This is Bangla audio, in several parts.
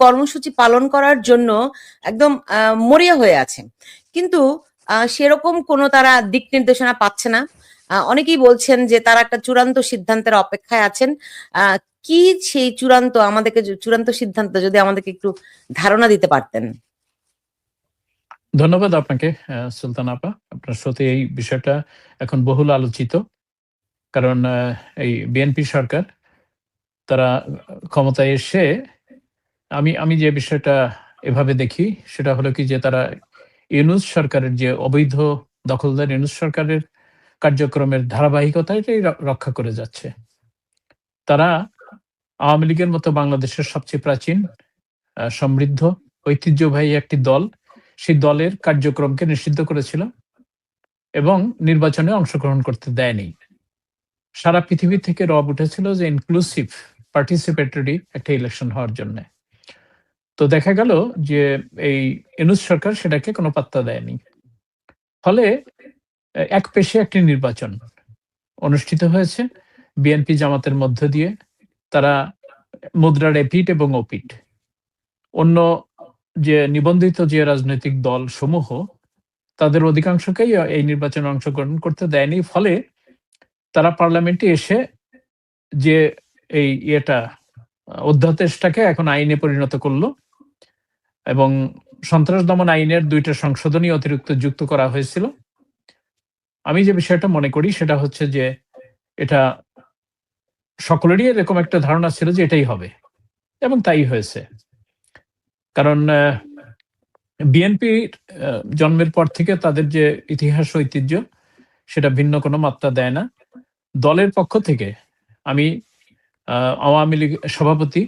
কর্মসূচি পালন করার জন্য একদম মরিয়া হয়ে আছে, কিন্তু সেরকম কোনো তারা দিক নির্দেশনা পাচ্ছে না। অনেকেই বলছেন যে তারা একটা চূড়ান্ত সিদ্ধান্তের অপেক্ষায় আছেন। কি সেই চূড়ান্ত সিদ্ধান্ত যদি আমাদেরকে একটু ধারণা দিতে পারতেন। ধন্যবাদ আপনাকে সুলতান আপা। আপনার সাথে এই বিষয়টা এখন বহুল আলোচিত, কারণ এই বিএনপি সরকার তারা ক্ষমতায় এসে আমি যে বিষয়টা এভাবে দেখি সেটা হলো কি, যে তারা ইউনূস সরকারের যে অবৈধ দখলদার ইউনূস সরকারের কার্যক্রমের ধারাবাহিকতাটাই রক্ষা করে যাচ্ছে। তারা আওয়ামী লীগের মতো বাংলাদেশের সবচেয়ে প্রাচীন, সমৃদ্ধ, ঐতিহ্যবাহী একটি দল, সেই দলের কার্যক্রমকে নিষিদ্ধ করেছিল এবং নির্বাচনে অংশগ্রহণ করতে দেয়নি। সারা পৃথিবী থেকে রব উঠেছিল যে ইনক্লুসিভ পার্টিসিপেটরি একটা ইলেকশন হওয়ার জন্য। তো দেখা গেল যে এই ইউনূস সরকার সেটাকে কোনো পাত্তা দেয়নি। ফলে এক পেশে একটি নির্বাচন অনুষ্ঠিত হয়েছে বিএনপি জামাতের মধ্য দিয়ে। তারা মুদ্রার এপিঠ এবং ওপিঠ, অন্য যে নিবন্ধিত যে রাজনৈতিক দল সমূহ তাদের অধিকাংশকেই এই নির্বাচনে অংশগ্রহণ করতে দেয়নি। ফলে তারা পার্লামেন্টে এসে যে এই অধ্যাদেশটাকে এখন আইনে পরিণত করলো এবং সন্ত্রাস দমন আইনের 2টা সংশোধনী অতিরিক্ত যুক্ত করা হয়েছিল। আমি যে বিষয়টা মনে করি সেটা হচ্ছে যে এটা সকলেরই এরকম একটা ধারণা ছিল যে এটাই হবে, এবং তাই হয়েছে। কারণ বিএনপির জন্মের পর থেকে তাদের যে ইতিহাস ঐতিহ্য সেটা ভিন্ন কোনো মাত্রা দেয় না। দলের পক্ষ থেকে আমি আওয়ামী লীগ সভাপতি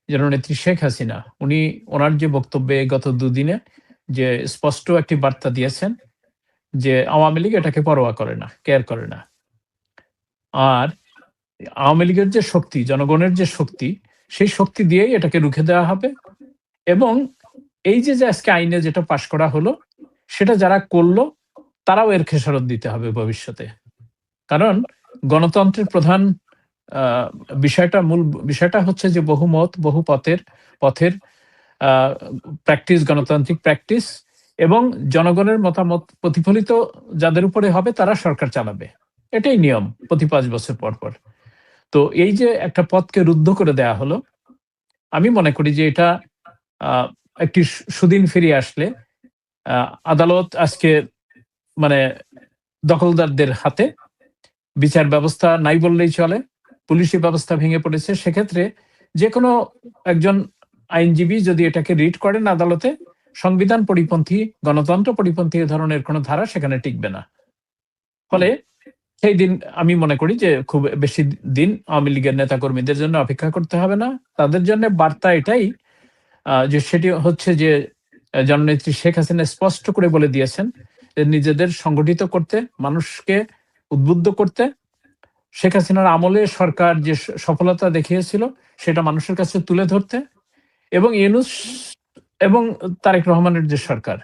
জননেত্রী শেখ হাসিনা, উনি ওনার যে বক্তব্যে গত দুদিনে যে স্পষ্ট একটি বার্তা দিয়েছেন যে আওয়ামী লীগ এটাকে পরোয়া করে না, কেয়ার করে না। আর আওয়ামী লীগের যে শক্তি, জনগণের যে শক্তি, সেই শক্তি দিয়েই এটাকে রুখে দেওয়া হবে। এবং এই যে আজকে আইনে যেটা পাশ করা হলো সেটা যারা করলো তারাও এর খেসারত দিতে হবে ভবিষ্যতে। কারণ গণতন্ত্রের প্রধান মূল বিষয়টা হচ্ছে যে বহুমত বহু পথের প্র্যাকটিস, গণতান্ত্রিক প্র্যাকটিস, এবং জনগণের মতামত প্রতিফলিত যাদের উপরে হবে তারা সরকার চালাবে। এটাই নিয়ম প্রতি 5 বছর পর পর। তো এই যে একটা পথকে রুদ্ধ করে দেয়া হলো, আমি মনে করি যে এটা একটি সুদিন ফিরিয়ে আসলে আদালত আজকে মানে দখলদারদের হাতে, বিচার ব্যবস্থা নাই বললেই চলে, পুলিশি ব্যবস্থা ভেঙে পড়েছে। সেক্ষেত্রে যে কোনো একজন আইনজীবী যদি এটাকে রিট করেন আদালতে, সংবিধান পরিপন্থী, গণতন্ত্র পরিপন্থী এ ধরনের কোনো ধারা সেখানে টিকবে না। ফলে সেই দিন আমি মনে করি যে খুব বেশি দিন আওয়ামী লীগের নেতাকর্মীদের জন্য অপেক্ষা করতে হবে না। তাদের জন্য বার্তা এটাই যে সেটি হচ্ছে যে জননেত্রী শেখ হাসিনা স্পষ্ট করে বলে দিয়েছেন যে নিজেদের সংগঠিত করতে, মানুষকে উদ্বুদ্ধ করতে, শেখ হাসিনার আমলে সরকার যে সফলতা দেখিয়েছিল সেটা মানুষের কাছে তুলে ধরতে, এবং ইউনূস এবং তারেক রহমানের যে সরকার,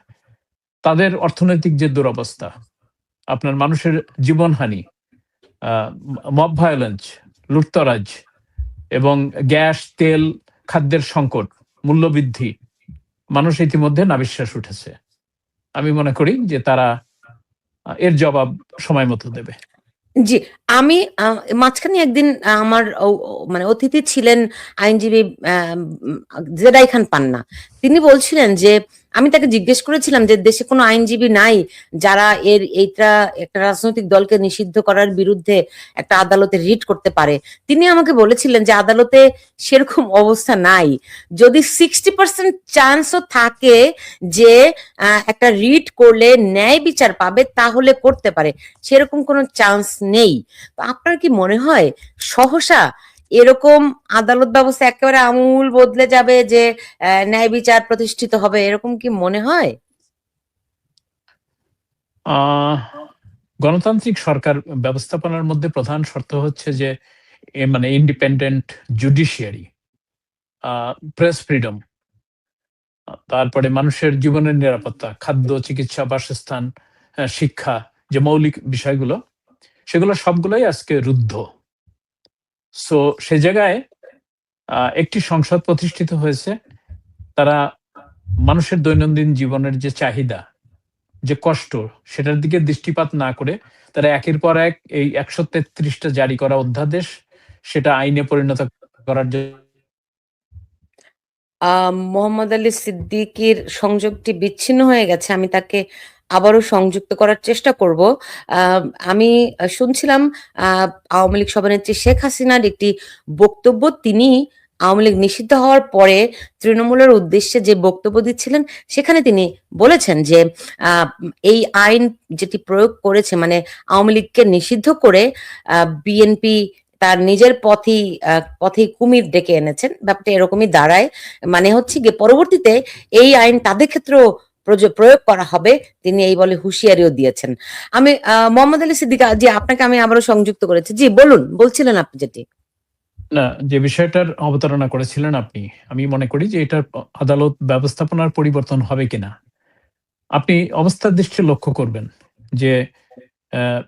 তাদের অর্থনৈতিক যে দুরবস্থা, আপনার মানুষের জীবনহানি, মব ভায়োলেন্স, লুটতরাজ, এবং গ্যাস, তেল, খাদ্যের সংকট, মূল্যবৃদ্ধি, মানুষ ইতিমধ্যে নাভিশ্বাস উঠেছে। আমি মনে করি যে তারা এর জবাব সময় মতো দেবে। জি, আমি মাঝখানে একদিন আমার মানে অতিথি ছিলেন আইনজীবী জেদাই খান পান্না। তিনি বলছিলেন যে আমি তাকে জিজ্ঞেস করেছিলাম যে দেশে কোনো আইনজীবী নাই যারা এইটা একটা রাজনৈতিক দলকে নিষিদ্ধ করার বিরুদ্ধে একটা আদালতে রিট করতে পারে। তিনি আমাকে বলেছিলেন যে আদালতে সেরকম অবস্থা নাই। যদি 60% চান্সও থাকে যে একটা রিট করলে ন্যায় বিচার পাবে তাহলে করতে পারে, সেরকম কোনো চান্স নেই। তো আপনার কি মনে হয় সহসা এরকম আদালত ব্যবস্থা একেবারে আমূল বদলে যাবে, যে ন্যায় বিচার প্রতিষ্ঠিত হবে, এরকম কি মনে হয়? গণতান্ত্রিক সরকার ব্যবস্থাপনার মধ্যে প্রধান শর্ত হচ্ছে যে মানে ইন্ডিপেন্ডেন্ট জুডিশিয়ারি, প্রেস ফ্রিডম, তারপরে মানুষের জীবনের নিরাপত্তা, খাদ্য, চিকিৎসা, বাসস্থান, শিক্ষা, যে মৌলিক বিষয়গুলো, সেগুলো সবগুলোই আজকে রুদ্ধ। সো সে জায়গায় একটি সংসদ প্রতিষ্ঠিত হয়েছে, তারা মানুষের দৈনন্দিন জীবনের যে চাহিদা, যে কষ্ট, সেটার দিকে দৃষ্টিপাত না করে তারা একের পর এক এই ১৩৩টা জারি করা অধ্যাদেশ সেটা আইনে পরিণত করার জন্য। মোহাম্মদ আলী সিদ্দিকীর সংযোগটি বিচ্ছিন্ন হয়ে গেছে। আমি তাকে আবারও সংযুক্ত করার চেষ্টা করব। আমি শুনছিলাম আওয়ামী লীগ সভানেত্রী শেখ হাসিনার একটি বক্তব্য। তিনি আওয়ামী লীগ নিষিদ্ধ হওয়ার পরে তৃণমূলের উদ্দেশ্যে যে বক্তব্য দিচ্ছিলেন, সেখানে তিনি বলেছেন যে আহ, এই আইন যেটি প্রয়োগ করেছে, মানে আওয়ামী লীগকে নিষিদ্ধ করে বিএনপি তার নিজের পথেই কুমির ডেকে এনেছেন। ব্যাপারটা এরকমই দাঁড়ায়। মানে হচ্ছে গিয়ে পরবর্তীতে এই আইন তাদের ক্ষেত্রেও প্রয়োগ করা হবে, তিনি এই বলে হুঁশিয়ারিও দিয়েছেন। আমি মোহাম্মদ আলী সিদ্দিক জি, আপনাকে আমি আবারও সংযুক্ত করেছি। জি বলুন, বলছিলেন আপনি যেটি। না, যে বিষয়টার অবতারণা করেছিলেন আপনি, আমি মনে করি যে এটার আদালত ব্যবস্থাপনার পরিবর্তন হবে কিনা। আপনি অবস্থার দৃষ্টি লক্ষ্য করবেন যে আহ,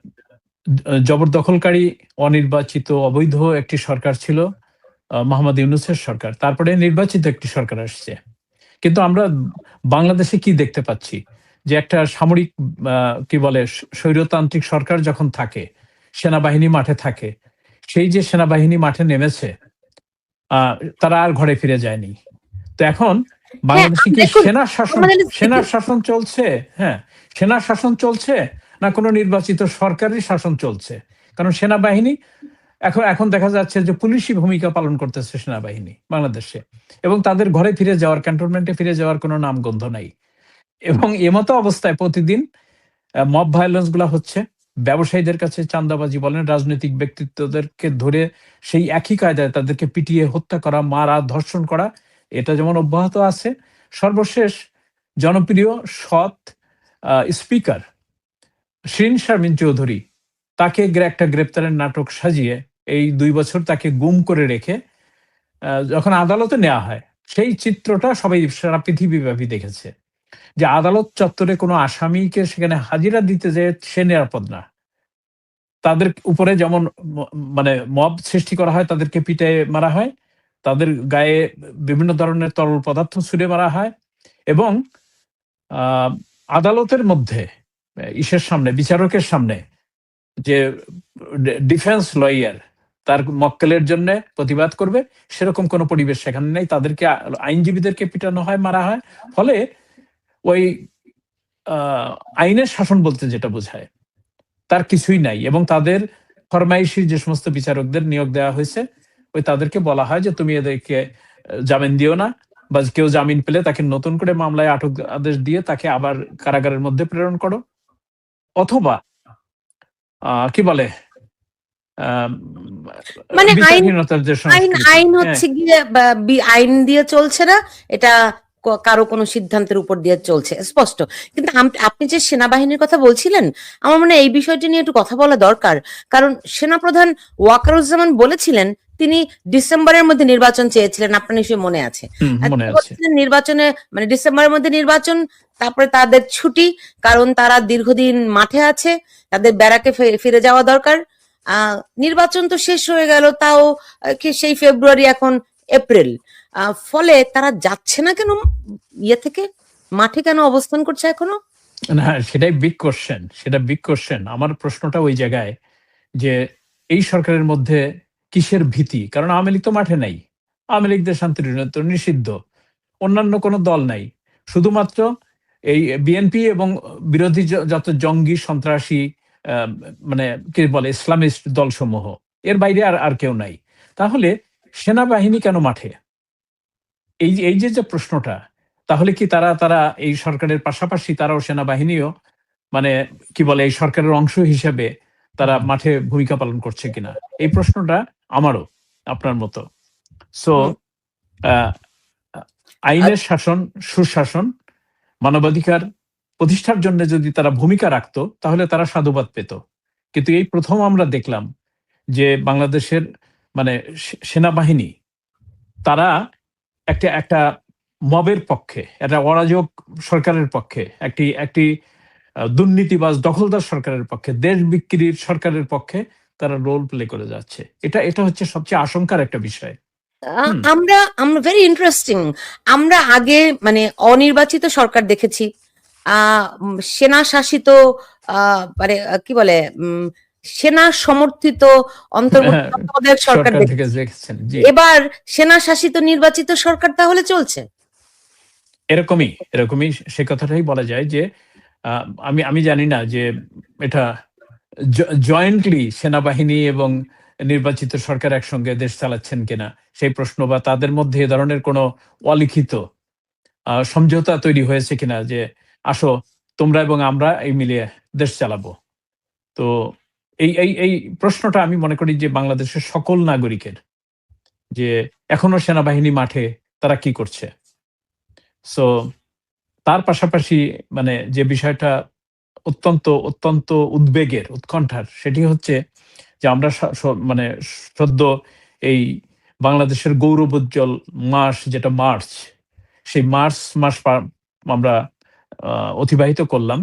জবরদখলকারী অনির্বাচিত অবৈধ একটি সরকার ছিল মোহাম্মদ ইউনূসের সরকার, তারপরে নির্বাচিত একটি সরকার আসছে। কিন্তু আমরা বাংলাদেশে কি দেখতে পাচ্ছি যে একটা সামরিক কি বলে স্বৈরতান্ত্রিক সরকার যখন থাকে, সেনাবাহিনী মাঠে থাকে, সেই যে সেনাবাহিনী মাঠে নেমেছে তারা আর ঘরে ফিরে যায়নি। তো এখন হ্যাঁ, বাংলাদেশে কি দেখুন সেনার মোহাম্মদ আলী সিদ্দিকী, শাসন চলছে? হ্যাঁ, সেনার শাসন চলছে না কোনো নির্বাচিত সরকারের শাসন চলছে? কারণ সেনাবাহিনী এখন এখন দেখা যাচ্ছে যে পুলিশি ভূমিকা পালন করতেছে সেনাবাহিনী বাংলাদেশে, এবং তাদের ঘরে ফিরে যাওয়ার, ক্যান্টনমেন্টে ফিরে যাওয়ার কোনো নামগন্ধ নাই। এবং এমতো অবস্থায় প্রতিদিন মব ভায়োলেন্স গুলা হচ্ছে। ব্যবসায়ীদের কাছে চাঁদাবাজি বলেন, রাজনৈতিক ব্যক্তিত্বদেরকে ধরে সেই একই কায়দায় তাদেরকে পিটিয়ে হত্যা করা, মারা, ধর্ষণ করা, এটা যেমন অব্যাহত আছে। সর্বশেষ জনপ্রিয় সৎ স্পিকার শিরীন শারমিন চৌধুরী, তাকে একটা গ্রেপ্তারের নাটক সাজিয়ে এই ২ বছর তাকে গুম করে রেখে যখন আদালতে নেওয়া হয়, সেই চিত্রটা সবাই সারা পৃথিবীব্যাপী দেখেছে যে আদালত চত্বরে কোনো আসামিকে সেখানে হাজিরা দিতে যে সে নিরাপদ না। তাদের উপরে যেমন মানে মব সৃষ্টি করা হয়, তাদেরকে পিটায় মারা হয়, তাদের গায়ে বিভিন্ন ধরনের তরল পদার্থ ছুড়ে মারা হয়, এবং আহ, আদালতের মধ্যে ইসের সামনে, বিচারকের সামনে যে ডিফেন্স লয়ার তার মক্কেলের জন্য প্রতিবাদ করবে, সেরকম কোনো পরিবেশ সেখানে নেই। তাদেরকে আইনজীবীদেরকে পিটানো হয়, মারা হয়। ফলে ওই আইনের শাসন বলতে যেটা বোঝায় তার কিছুই নাই। এবং তাদের ফরমাইশি যে সমস্ত বিচারকদের নিয়োগ দেওয়া হয়েছে, ওই তাদেরকে বলা হয় যে তুমি এদেরকে জামিন দিও না, বা কেউ জামিন পেলে তাকে নতুন করে মামলায় আটক আদেশ দিয়ে তাকে আবার কারাগারের মধ্যে প্রেরণ করো, অথবা কি বলে আহ, মানে আইন বিচারহীনতার যে আইন সংস্কৃতি। আইন হ্যাঁ, হচ্ছে গিয়ে আইন দিয়ে চলছে না, এটা কারো কোনো সিদ্ধান্তের উপর দিয়ে চলছে স্পষ্ট। কিন্তু আপনি যে সেনাবাহিনীর কথা বলছিলেন, আমার মনে হয় এই বিষয়টি নিয়ে একটু কথা বলা দরকার। কারণ সেনাপ্রধান ওয়াকারুজ্জামান বলেছিলেন তিনি ডিসেম্বরের মধ্যে নির্বাচন চেয়েছিলেন, আপনার নিশ্চয়ই মনে আছে। আর মনে তিনি আছে। বলছিলেন নির্বাচনে, মানে ডিসেম্বরের মধ্যে নির্বাচন, তারপরে তাদের ছুটি, কারণ তারা দীর্ঘদিন মাঠে আছে, তাদের ব্যারাকে ফিরে যাওয়া দরকার। নির্বাচন তো শেষ হয়ে গেল, তাও কি সেই ফেব্রুয়ারি, এখন এপ্রিল। ফলে তারা যাচ্ছে না কেন ইয়ে থেকে, মাঠে কেন অবস্থান করছে এখনো? না, সেটাই বিগ কোশ্চেন, সেটা বিগ কোশ্চেন। আমার প্রশ্নটা ওই জায়গায় যে এই সরকারের মধ্যে কিসের ভীতি? কারণ আওয়ামী লীগ তো মাঠে নাই, আওয়ামী লীগ দেশান্তরীত নিষিদ্ধ, অন্যান্য কোনো দল নাই, শুধুমাত্র এই বিএনপি এবং বিরোধী যত জঙ্গি সন্ত্রাসী আহ, মানে কি বলে ইসলামিস্ট দলসমূহ, এর বাইরে আর আর কেউ নাই। তাহলে সেনাবাহিনী কেন মাঠে? এই যে যে প্রশ্নটা, তাহলে কি তারা তারা এই সরকারের পাশাপাশি তারাও সেনাবাহিনীও মানে কি বলে এই সরকারের অংশ হিসেবে তারা মাঠে ভূমিকা পালন করছে কিনা, এই প্রশ্নটা আমারও আপনার মতো। সো হুম। আর আইনের শাসন, সুশাসন, মানবাধিকার প্রতিষ্ঠার জন্য যদি তারা ভূমিকা রাখতো তাহলে তারা সাধুবাদ পেত। কিন্তু এই প্রথম আমরা দেখলাম যে বাংলাদেশের মানে সেনাবাহিনী তারা একটা একটা মবের পক্ষে, একটা অরাজক সরকারের পক্ষে, একটি একটি দুর্নীতিবাজ দখলদার সরকারের পক্ষে, দেশ বিক্রির সরকারের পক্ষে তারা রোল প্লে করে যাচ্ছে। এটা এটা হচ্ছে সবচেয়ে আশঙ্কার একটা বিষয়। হুম। আমরা আমরা ভেরি ইন্টারেস্টিং। আমরা আগে মানে অনির্বাচিত সরকার দেখেছি, সেনা শাসিত, মানে কি বলে, সেনা সমর্থিত অন্তর্বর্তী তত্ত্বাবধায়ক সরকার সরকার থেকে দেখেছি। দেখেছেন, জি। এবার সেনা শাসিত নির্বাচিত সরকার তাহলে চলছে। এরকমই এরকমই সে কথাটাই বলা যায় যে আমি আমি জানি না যে এটা জয়েন্টলি সেনাবাহিনী এবং নির্বাচিত সরকার একসঙ্গে দেশ চালাচ্ছেন কিনা সেই প্রশ্ন, বা তাদের মধ্যে এ ধরনের কোনো অলিখিত সমঝোতা তৈরি হয়েছে কিনা যে আসো তোমরা এবং আমরা এই মিলিয়ে দেশ চালাবো। তো এই প্রশ্নটা আমি মনে করি যে বাংলাদেশের সকল নাগরিকের, যে এখনো সেনাবাহিনী মাঠে তারা কি করছে। সো তার পাশাপাশি মানে যে বিষয়টা অত্যন্ত অত্যন্ত উদ্বেগের, উৎকণ্ঠার, সেটি হচ্ছে যে আমরা মানে সদ্য এই বাংলাদেশের গৌরবোজ্জ্বল মাস যেটা মার্চ, সেই মার্চ মাস আমরা অতিবাহিত করলাম।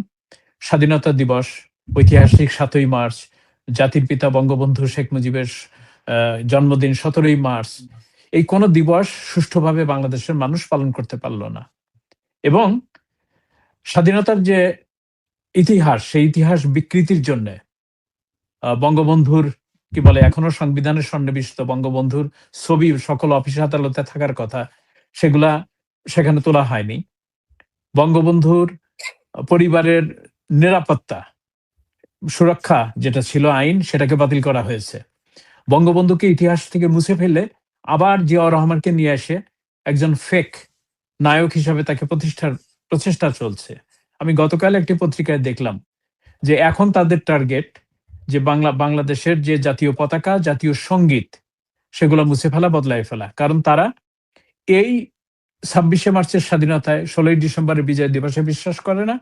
স্বাধীনতা দিবস, ঐতিহাসিক ৭ই মার্চ, জাতির পিতা বঙ্গবন্ধু শেখ মুজিবের জন্মদিন ১৭ই মার্চ। এই কোন দিবস সুষ্ঠুভাবে বাংলাদেশের মানুষ পালন করতে পারল না। এবং স্বাধীনতার যে ইতিহাস, সেই ইতিহাস বিকৃতির জন্য বঙ্গবন্ধুর কি বলে, এখনো সংবিধানের সন্নিবেশিত বঙ্গবন্ধুর ছবি সকল অফিস আদালতে থাকার কথা, সেগুলা সেখানে তোলা হয়নি। বঙ্গবন্ধুর পরিবারের নিরাপত্তা সুরক্ষা যেটা ছিল আইন, সেটাকে বাতিল করা হয়েছে। বঙ্গবন্ধুকে ইতিহাস থেকে মুছে ফেলে আবার জিয়াউর রহমানকে নিয়ে এসে একজন ফেক নায়ক হিসাবে তাকে প্রতিষ্ঠার প্রচেষ্টা চলছে। আমি গতকাল একটি পত্রিকায় দেখলাম যে এখন তাদের টার্গেট যে বাংলাদেশের যে জাতীয় পতাকা, জাতীয় সঙ্গীত, সেগুলো মুছে ফেলা, বদলায় ফেলা। কারণ তারা এই ২৬শে মার্চের স্বাধীনতায়, ১৬ই ডিসেম্বরের বিজয় দিবসে বিশ্বাস করে না।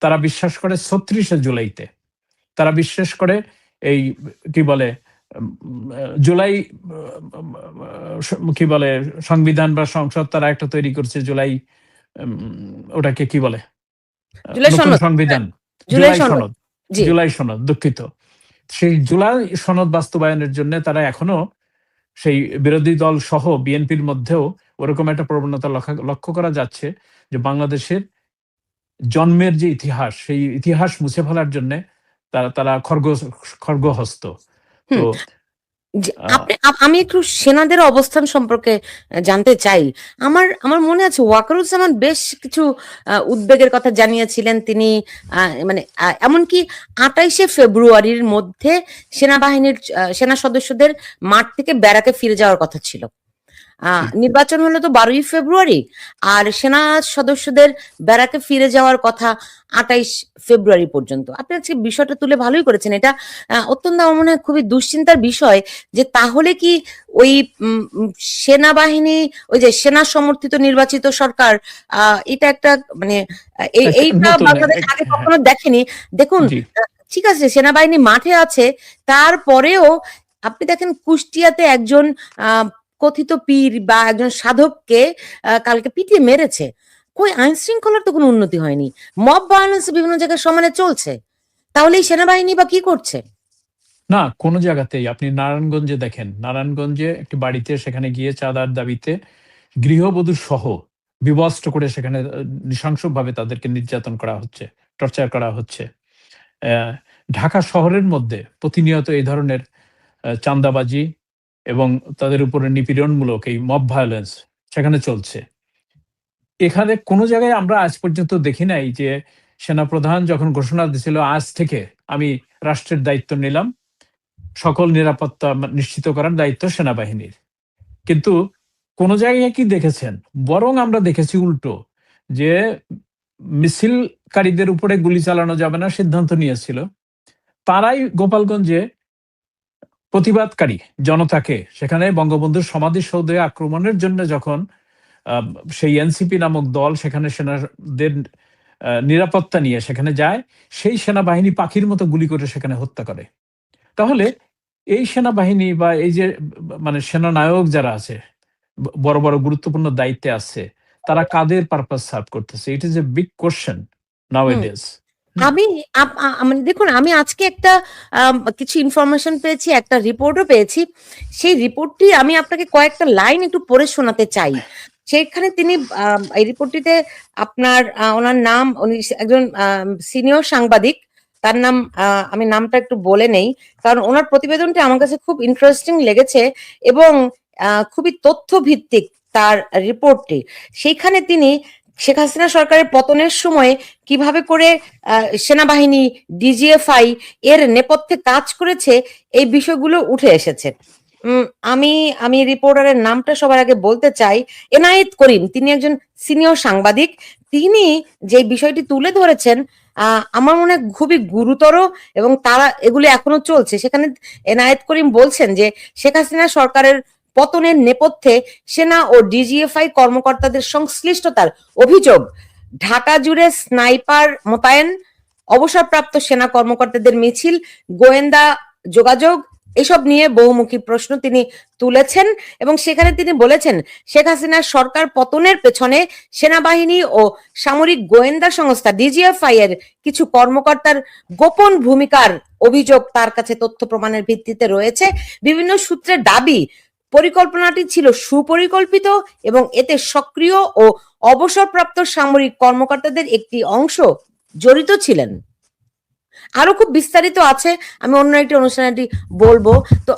তারা বিশ্বাস করে ৩৬শে জুলাইতে। তারা বিশ্বাস করে এই কি বলে জুলাই কি বলে সংবিধান বা সংসদ তারা একটা তৈরি করছে, জুলাই ওটাকে কি বলে, জুলাই নতুন সনদ, সংবিধান, জুলাই জুলাই সনদ, সনদ, জি। জুলাই সনদ, দুঃখিত। সেই জুলাই সনদ বাস্তবায়নের জন্য তারা এখনো সেই বিরোধী দল সহ বিএনপির মধ্যেও ওরকম একটা প্রবণতা লক্ষ্য করা যাচ্ছে যে বাংলাদেশের জন্মের যে ইতিহাস, সেই ইতিহাস মুছে ফেলার জন্য তারা তারা খড়গহস্ত। তো হুম। আমি একটু সেনাদের অবস্থান সম্পর্কে জানতে চাই। আমার আমার মনে আছে ওয়াকারুজ্জামান বেশ কিছু উদ্বেগের কথা জানিয়েছিলেন তিনি। মানে এমনকি ২৮শে ফেব্রুয়ারির মধ্যে সেনাবাহিনীর সেনা সদস্যদের মাঠ থেকে ব্যারাকে ফিরে যাওয়ার কথা ছিল। নির্বাচন হলো তো ১২ই ফেব্রুয়ারি, আর সেনা সদস্যদের ব্যারাকে ফিরে যাওয়ার কথা ২৮ ফেব্রুয়ারি পর্যন্ত। আপনি আজকে বিষয়টা তুলে ভালোই করেছেন। এটা অত্যন্ত আমার মনে হয় খুবই দুশ্চিন্তার বিষয় যে তাহলে কি ওই সেনাবাহিনী, ওই যে সেনা সমর্থিত নির্বাচিত সরকার, এটা একটা মানে এইটা নতুন বাংলাদেশ আগে হ্যাঁ, কখনো দেখেনি। দেখুন, জি, ঠিক আছে সেনাবাহিনী মাঠে আছে, তারপরেও আপনি দেখেন কুষ্টিয়াতে একজন কথিত পীর বা একজন সাধককে কালকে পিটিয়ে মেরেছে। কই আইন শৃঙ্খলার তো কোনো উন্নতি হয়নি, মব ভায়োলেন্স বিভিন্ন জায়গায় সমানে চলছে। তাহলে এই সেনাবাহিনী বা কি করছে? না কোন জায়গাতেই। আপনি নারায়ণগঞ্জে দেখেন, নারায়ণগঞ্জে একটি বাড়িতে সেখানে গিয়ে চাঁদার দাবিতে গৃহবধূ সহ বিবস্ত্র করে সেখানে নৃশংসভাবে তাদেরকে নির্যাতন করা হচ্ছে, টর্চার করা হচ্ছে। ঢাকা শহরের মধ্যে প্রতিনিয়ত এই ধরনের চাঁদাবাজি এবং তাদের উপরে নিপীড়নমূলক এই মব ভায়োলেন্স সেখানে চলছে। এখানে কোন জায়গায় আমরা আজ পর্যন্ত দেখি নাই যে সেনাপ্রধান যখন ঘোষণা দিয়েছিল আজ থেকে আমি রাষ্ট্রের দায়িত্ব নিলাম, সকল নিরাপত্তা নিশ্চিত করার দায়িত্ব সেনাবাহিনীর। কিন্তু কোন জায়গায় কি দেখেছেন? বরং আমরা দেখেছি উল্টো, যে মিছিলকারীদের উপরে গুলি চালানো যাবে না সিদ্ধান্ত নিয়েছিল। তারাই গোপালগঞ্জে প্রতিবাদকারী জনতাকে সেখানে বঙ্গবন্ধুর সমাধিসৌধে আক্রমণের জন্য যখন সেই এনসিপি নামক দল সেখানে সেনাদের নিরাপত্তা নিয়ে সেখানে যায়, সেই সেনাবাহিনী পাখির মতো গুলি করে সেখানে হত্যা করে। তাহলে এই সেনাবাহিনী বা এই যে মানে সেনানায়ক যারা আছে, বড় বড় গুরুত্বপূর্ণ দায়িত্বে আছে, তারা কাদের পারপাস সার্ভ করতেছে? It is a big question hmm. Nowadays. আমি মানে দেখুন, আমি আজকে একটা কিছু ইনফরমেশন পেয়েছি, একটা রিপোর্টও পেয়েছি। সেই রিপোর্টটি আমি আপনাকে কয়েকটা লাইন একটু পড়ে শোনাতে চাই। সেখানে তিনি এই রিপোর্টটিতে আপনার ওনার নাম, উনি একজন সিনিয়র সাংবাদিক। তার নাম আমি নামটা একটু বলে নেই, কারণ ওনার প্রতিবেদনটি আমার কাছে খুব ইন্টারেস্টিং লেগেছে এবং খুবই তথ্য ভিত্তিক তার রিপোর্টটি। সেইখানে তিনি শেখ হাসিনা সরকারের পতনের সময় কিভাবে করে সেনাবাহিনী, ডিজিএফআই এর নেপথ্যে কাজ করেছে, এই বিষয়গুলো উঠে এসেছে। উম, আমি আমি রিপোর্টারের নামটা সবার আগে বলতে চাই। এনায়েত করিম, তিনি একজন সিনিয়র সাংবাদিক। তিনি যে বিষয়টি তুলে ধরেছেন আমার মনে হয় খুবই গুরুতর, এবং তারা এগুলি এখনো চলছে। সেখানে এনায়েত করিম বলছেন যে শেখ হাসিনা সরকারের পতনের নেপথ্যে সেনা ও ডিজিএফআই কর্মকর্তাদের সংশ্লিষ্টতার অভিযোগ, ঢাকা জুড়ে স্নাইপার মোতায়েন, অবসরপ্রাপ্ত সেনা কর্মকর্তাদের মিছিল, গোয়েন্দা যোগাযোগ, এসব নিয়ে বহুমুখী প্রশ্ন তিনি তুলেছেন। এবং সেখানে তিনি বলেছেন শেখ হাসিনার সরকার পতনের পেছনে সেনাবাহিনী ও সামরিক গোয়েন্দা সংস্থা ডিজিএফআই এর কিছু কর্মকর্তার গোপন ভূমিকার অভিযোগ তার কাছে তথ্য প্রমাণের ভিত্তিতে রয়েছে। বিভিন্ন সূত্রের দাবি, পরিকল্পনাটি ছিল সুপরিকল্পিত এবং এতে সক্রিয় ও অবসরপ্রাপ্ত সামরিক কর্মকর্তাদের একটি অংশ জড়িত ছিলেন। আরো খুব বিস্তারিত আছে, আমি অন্য একটি অনুষ্ঠানে বলবো। তো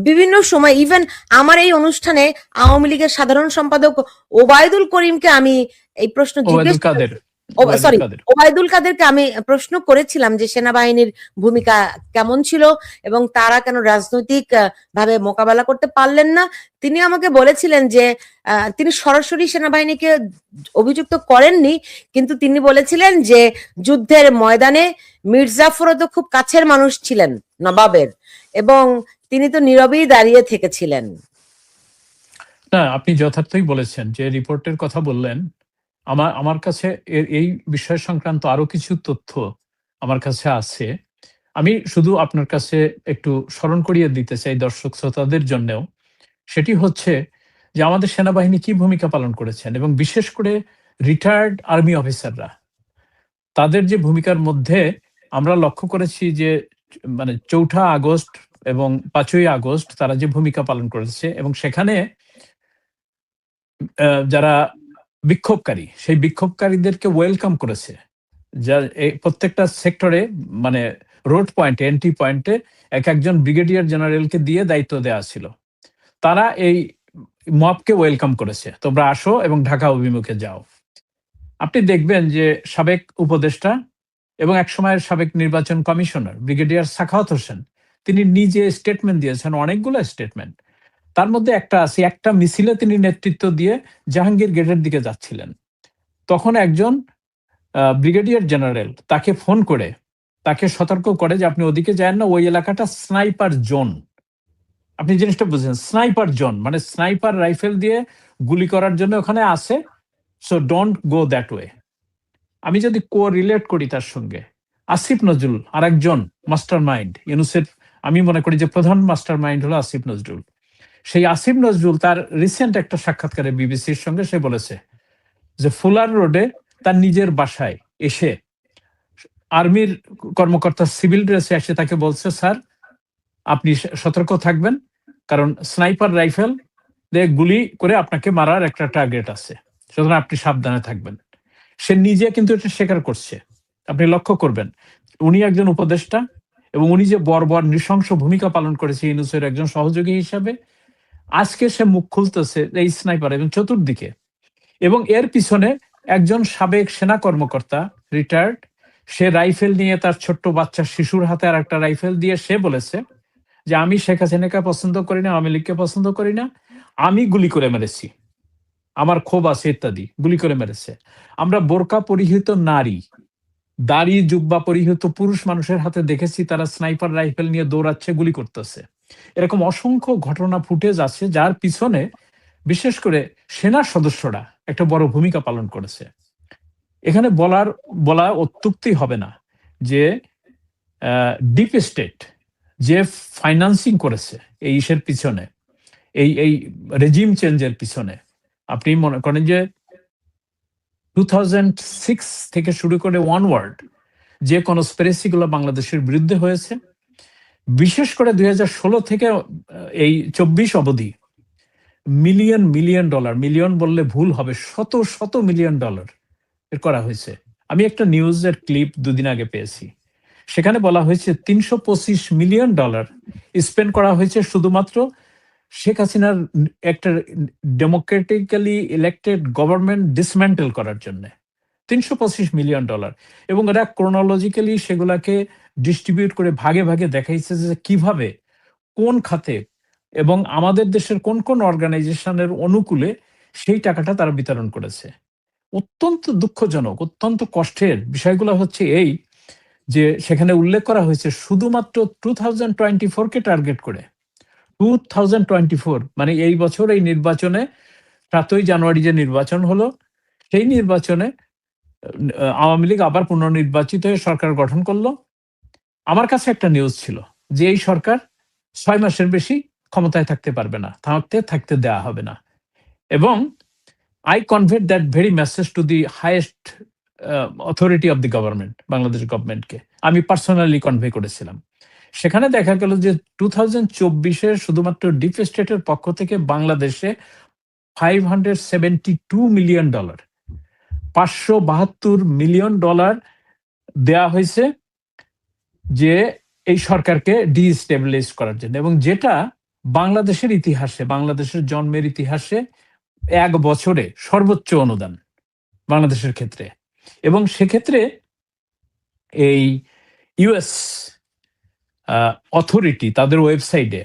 বিভিন্ন সময় ইভেন আমার এই অনুষ্ঠানে আওয়ামী লীগের সাধারণ সম্পাদক ওবায়দুল করিমকে আমি এই প্রশ্ন জিজ্ঞেস ওবায়দুল কাদেরকে আমি প্রশ্ন করেছিলাম যে সেনাবাহিনীর ভূমিকা কেমন ছিল এবং তারা কেন রাজনৈতিক ভাবে মোকাবেলা করতে পারলেন না। তিনি আমাকে বলেছিলেন যে তিনি সরাসরি সেনাবাহিনীকে অভিযুক্ত করেননি, কিন্তু তিনি বলেছিলেন যে যুদ্ধের ময়দানে মির্জাফরও তো খুব কাছের মানুষ ছিলেন নবাবের, এবং তিনি তো নীরবেই দাঁড়িয়ে থেকেছিলেন। না, আপনি যথার্থই বলেছেন যে রিপোর্টের কথা বললেন। আমার কাছে এই বিষয় সংক্রান্ত আরো কিছু তথ্য আমার কাছে আছে। আমি শুধু আপনার কাছে একটু স্মরণ করিয়ে দিতে চাই দর্শক শ্রোতাদের জন্যেও। সেটি হচ্ছে যে আমাদের সেনাবাহিনী কি ভূমিকা পালন করেছেন, এবং বিশেষ করে রিটায়ার্ড আর্মি অফিসাররা তাদের যে ভূমিকার মধ্যে আমরা লক্ষ্য করেছি যে মানে ৪ঠা আগস্ট এবং ৫ই আগস্ট তারা যে ভূমিকা পালন করেছে, এবং সেখানে যারা বিক্ষোভকারী, সেই বিক্ষোভকারীদেরকে ওয়েলকাম করেছে। যা এই প্রত্যেকটা সেক্টরে, মানে রোড পয়েন্টে, এন্ট্রি পয়েন্টে একজন ব্রিগেডিয়ার জেনারেলকে দিয়ে দায়িত্ব দেওয়া ছিল। তারা এই মবকে ওয়েলকাম করেছে, তোমরা আসো এবং ঢাকা অভিমুখে যাও। আপনি দেখবেন যে সাবেক উপদেষ্টা এবং একসময়ের সাবেক নির্বাচন কমিশনার ব্রিগেডিয়ার সাখাওয়াত হোসেন, তিনি নিজে স্টেটমেন্ট দিয়েছেন, অনেকগুলো স্টেটমেন্ট। তার মধ্যে একটা আছে, একটা মিছিলে তিনি নেতৃত্ব দিয়ে জাহাঙ্গীর গেটের দিকে যাচ্ছিলেন। তখন একজন ব্রিগেডিয়ার জেনারেল তাকে ফোন করে তাকে সতর্ক করে যে আপনি ওদিকে যান না, ওই এলাকাটা স্নাইপার জোন। আপনি জিনিসটা বুঝছেন, স্নাইপার জোন মানে স্নাইপার রাইফেল দিয়ে গুলি করার জন্য ওখানে আছে, so don't go that way. আমি যদি রিলেট করি তার সঙ্গে, আসিফ নজরুল আর একজন মাস্টার মাইন্ড ইউনুসের, আমি মনে করি যে প্রধান মাস্টার মাইন্ড হলো আসিফ নজরুল। সেই আসিফ নজরুল তার রিসেন্ট একটা সাক্ষাৎকারে বিবিসির সঙ্গে সে বলেছে যে ফুলার রোডে তার নিজের বাসায় এসে আর্মির কর্মকর্তা সিভিল ড্রেসে এসে তাকে বলছে, স্যার আপনি সতর্ক থাকবেন, কারণ স্নাইপার রাইফেল দিয়ে গুলি করে আপনাকে মারার একটা টার্গেট আছে, সুতরাং আপনি সাবধানে থাকবেন। সে নিজে কিন্তু এটা স্বীকার করছে। আপনি লক্ষ্য করবেন উনি একজন উপদেষ্টা, এবং উনি যে বর্বর নৃশংস ভূমিকা পালন করেছে ইউনূসের একজন সহযোগী হিসাবে, আজকে সে মুখ খুলতেছে এই স্নাইপার এবং চতুর্দিকে। এবং এর পিছনে একজন সাবেক সেনা কর্মকর্তা রিটায়ার্ড, সে রাইফেল নিয়ে তার ছোট্ট বাচ্চা শিশুর হাতে আর একটা রাইফেল দিয়ে সে বলেছে যে আমি শেখ হাসিনাকে পছন্দ করি না, আওয়ামী লীগকে পছন্দ করি না, আমি গুলি করে মেরেছি, আমার ক্ষোভ আছে ইত্যাদি, গুলি করে মেরেছে। আমরা বোরকা পরিহিত নারী, দাড়ি জুব্বা পরিহিত পুরুষ মানুষের হাতে দেখেছি তারা স্নাইপার রাইফেল নিয়ে দৌড়াচ্ছে, গুলি করতেছে। এরকম অসংখ্য ঘটনা ফুটেজ আছে যার পিছনে বিশেষ করে সেনা সদস্যরা একটা বড় ভূমিকা পালন করেছে। এখানে বলা অত্যুক্তি হবে না যে ডিপ স্টেট যে ফাইন্যান্সিং করেছে এই ইসের পিছনে, এই রেজিম চেঞ্জের পিছনে। আপনি মনে করেন যে 2006 থেকে শুরু করে ওয়ানওয়ার্ড যে কনস্পিরেসিগুলো বাংলাদেশের বিরুদ্ধে হয়েছে, বিশেষ করে 2016 থেকে এই 24 অবধি মিলিয়ন ডলার, মিলিয়ন বললে ভুল হবে, শত শত মিলিয়ন ডলার এর করা হয়েছে। আমি একটা নিউজের ক্লিপ দুদিন আগে পেয়েছি, সেখানে বলা হয়েছে 325 মিলিয়ন ডলার স্পেন্ড করা হয়েছে শুধুমাত্র শেখ হাসিনার একটা ডেমোক্রেটিক্যালি ইলেক্টেড গভর্নমেন্ট ডিসম্যান্টেল করার জন্য। 325 মিলিয়ন ডলার, এবং এরা ক্রোনোলজিক্যালি সেগুলাকে ডিস্ট্রিবিউট করে ভাগে ভাগে দেখাইছে যে কিভাবে কোন খাতে এবং আমাদের দেশের কোন কোন অর্গানাইজেশনের অনুকূলে সেই টাকাটা তারা বিতরণ করেছে। অত্যন্ত দুঃখজনক, অত্যন্ত কষ্টের বিষয়গুলো হচ্ছে এই যে সেখানে উল্লেখ করা হয়েছে শুধুমাত্র 2024 কে টার্গেট করে। 2024 মানে এই বছর এই নির্বাচনে 7ই জানুয়ারি যে নির্বাচন হলো, সেই নির্বাচনে আওয়ামী লীগ আবার পুনর্নির্বাচিত হয়ে সরকার গঠন করলো। আমার কাছে একটা নিউজ ছিল যে এই সরকার 6 মাসের বেশি ক্ষমতায় থাকতে পারবে না, থাকতে দেওয়া হবে না। এবং I conveyed that very message to the highest authority of the government, Bangladesh গভর্নমেন্টকে আমি পার্সোনালি কনভে করেছিলাম। সেখানে দেখা গেল যে 2024-এ শুধুমাত্র ডিপ স্টেটের পক্ষ থেকে বাংলাদেশে $572 মিলিয়ন, 572 মিলিয়ন ডলার দেয়া হয়েছে যে এই সরকারকে ডিস্টেবিলাইজ করার জন্য, এবং যেটা বাংলাদেশের ইতিহাসে, বাংলাদেশের জন্মের ইতিহাসে এক বছরে সর্বোচ্চ অনুদান বাংলাদেশের ক্ষেত্রে। এবং সেক্ষেত্রে এই ইউএস অথরিটি তাদের ওয়েবসাইটে